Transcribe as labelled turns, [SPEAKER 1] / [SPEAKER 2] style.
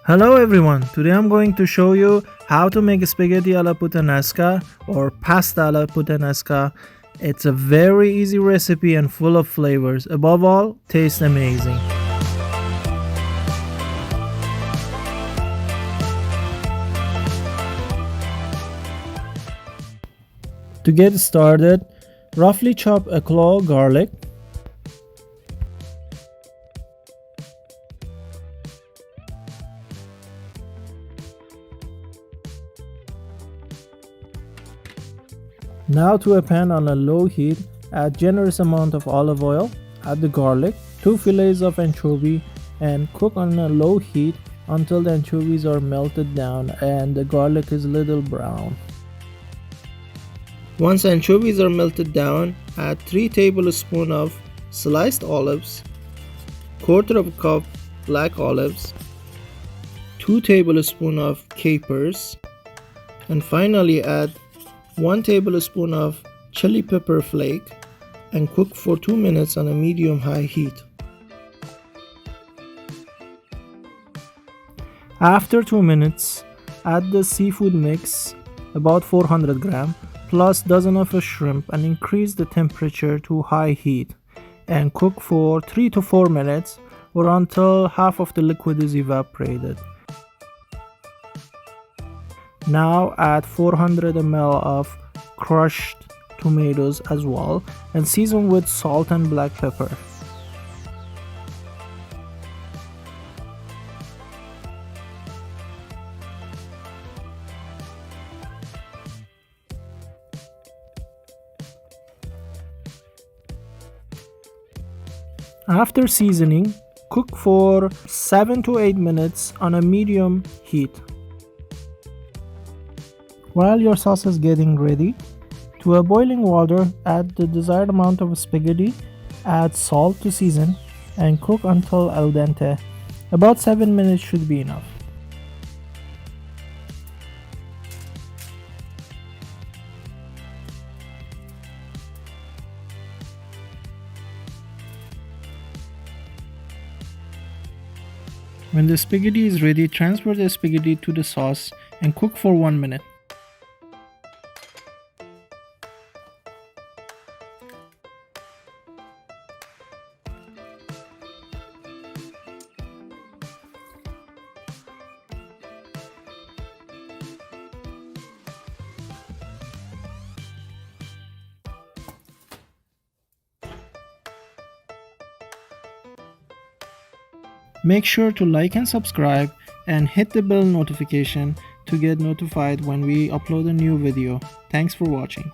[SPEAKER 1] Hello everyone, today I'm going to show you how to make spaghetti alla puttanesca or pasta alla puttanesca. It's a very easy recipe and full of flavors. Above all, tastes amazing. To get started, roughly chop a clove garlic. Now to a pan on a low heat, add generous amount of olive oil, add the garlic, 2 fillets of anchovy and cook on a low heat until the anchovies are melted down and the garlic is a little brown. Once anchovies are melted down, add 3 tablespoons of sliced olives, quarter of a cup black olives, 2 tablespoons of capers, and finally add 1 tablespoon of chili pepper flake and cook for 2 minutes on a medium-high heat. After 2 minutes, add the seafood mix, about 400 grams, plus dozen of a shrimp and increase the temperature to high heat and cook for 3 to 4 minutes or until half of the liquid is evaporated. Now add 400 ml of crushed tomatoes as well and season with salt and black pepper. After seasoning, cook for 7 to 8 minutes on a medium heat. While your sauce is getting ready, to a boiling water, add the desired amount of spaghetti, add salt to season, and cook until al dente. About 7 minutes should be enough. When the spaghetti is ready, transfer the spaghetti to the sauce and cook for 1 minute. Make sure to like and subscribe and hit the bell notification to get notified when we upload a new video. Thanks for watching.